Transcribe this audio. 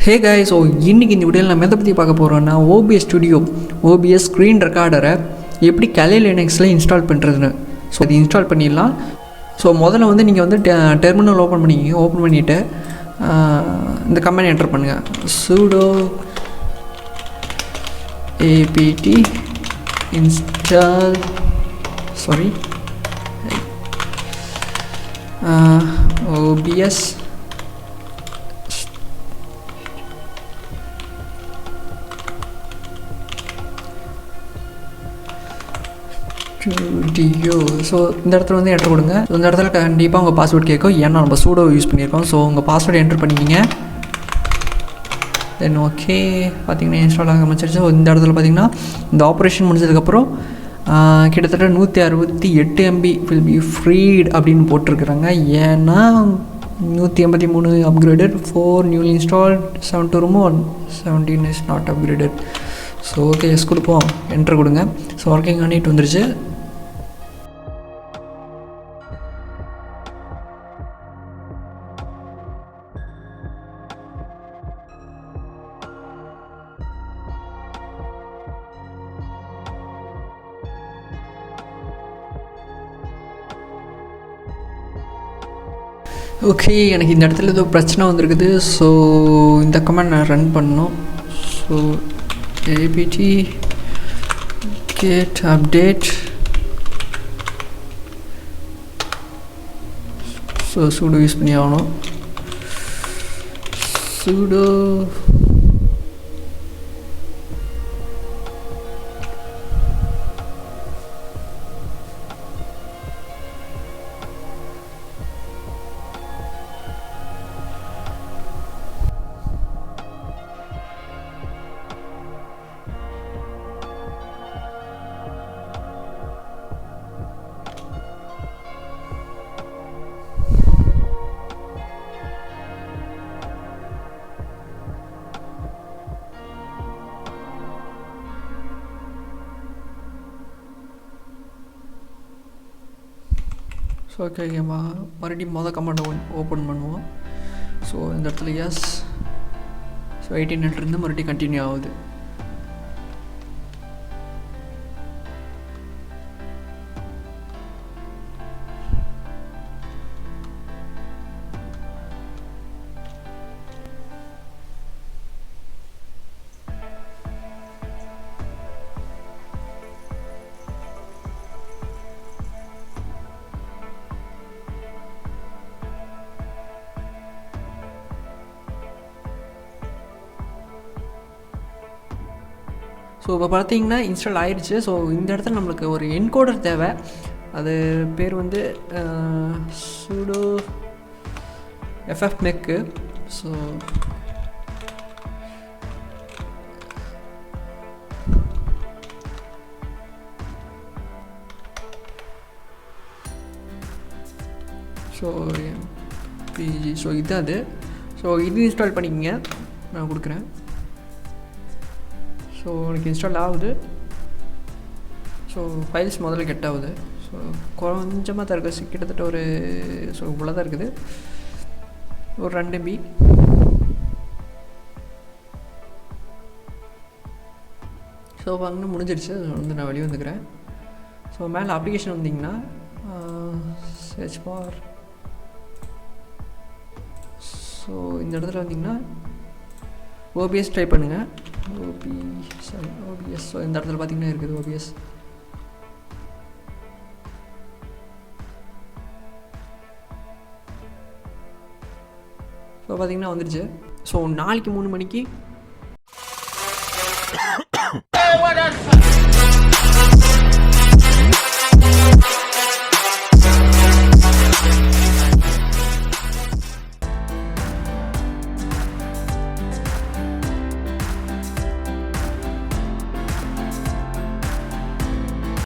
Hey guys, so இன்னைக்கு இந்த வீடியோவில் நம்ம எதை பற்றி பார்க்க போகிறோம்னா OBS ஸ்டுடியோ OBS ஸ்க்ரீன் ரெக்கார்டரை எப்படி Kali Linuxல இன்ஸ்டால் பண்ணுறதுன்னு. ஸோ அது இன்ஸ்டால் பண்ணிடலாம். ஸோ முதல்ல வந்து நீங்கள் வந்து டெர்மினல் ஓப்பன் பண்ணிவிட்டு இந்த கமெண்ட் என்டர் பண்ணுங்கள். sudo apt install OBS studio. So இந்த இடத்துல வந்து என்ட்ரு கொடுங்க. ஸோ இந்த இடத்துல கண்டிப்பாக உங்கள் பாஸ்வேர்ட் கேட்கும், ஏன்னா நம்ம சூடோ யூஸ் பண்ணியிருக்கோம். ஸோ உங்கள் பாஸ்வேர்டு என்ட்ரு பண்ணிக்கிங்க. தென் ஓகே பார்த்திங்கன்னா இன்ஸ்டால் ஆக ஆரம்பிச்சிருச்சு. ஸோ இந்த இடத்துல பார்த்திங்கன்னா இந்த ஆப்ரேஷன் முடிஞ்சதுக்கப்புறம் கிட்டத்தட்ட 168 MB வில் பி ஃப்ரீட் அப்படின்னு போட்டிருக்குறாங்க. ஏன்னா 183 upgraded, 4 newly install, 7 to remove, 17 is not upgraded. So okay yes கொடுப்போம், என்ட்ரு கொடுங்க. ஸோ ஒர்க்கிங் பண்ணிட்டு வந்துருச்சு. ஓகே எனக்கு இந்த இடத்துல ஏதோ பிரச்சனை வந்திருக்குது. ஸோ இந்த கமெண்ட் நான் ரன் பண்ணணும். So apt get update. So sudo use பண்ணி ஆகணும். sudo ஸோ ஓகே மறுபடியும் கமெண்டை ஓப்பன் பண்ணுவோம். ஸோ இந்த இடத்துல எஸ். ஸோ 18 இருந்து மறுபடியும் கண்டினியூ ஆகுது. ஸோ இப்போ பார்த்தீங்கன்னா இன்ஸ்டால் ஆயிடுச்சு. ஸோ இந்த இடத்துல நம்மளுக்கு ஒரு என்கோடர் தேவை. அது பேர் வந்து sudo ffmec. ஸோ ஸோ இது அது. ஸோ இது இன்ஸ்டால் பண்ணிக்கங்க, நான் கொடுக்குறேன். ஸோ எனக்கு இன்ஸ்டால் ஆகுது. ஸோ ஃபைல்ஸ் முதல்ல கெட் ஆகுது. ஸோ கொஞ்சமாக தான் இருக்குது, கிட்டத்தட்ட ஒரு ஸோ இவ்வளோ தான் இருக்குது, ஒரு 2 MB. ஸோ வாங்கினா முடிஞ்சிடுச்சு. வந்து நான் வெளியே வந்துக்கிறேன். ஸோ மேலே அப்ளிகேஷன் வந்தீங்கன்னா சர்ச் பார். ஸோ இந்த இடத்துல வந்தீங்கன்னா OBS ட்ரை பண்ணுங்கள். OBS. ஸோ இந்த இடத்துல பார்த்தீங்கன்னா இருக்குது OBS. ஸோ பார்த்தீங்கன்னா வந்துடுச்சு. ஸோ நாளைக்கு 3 மணிக்கு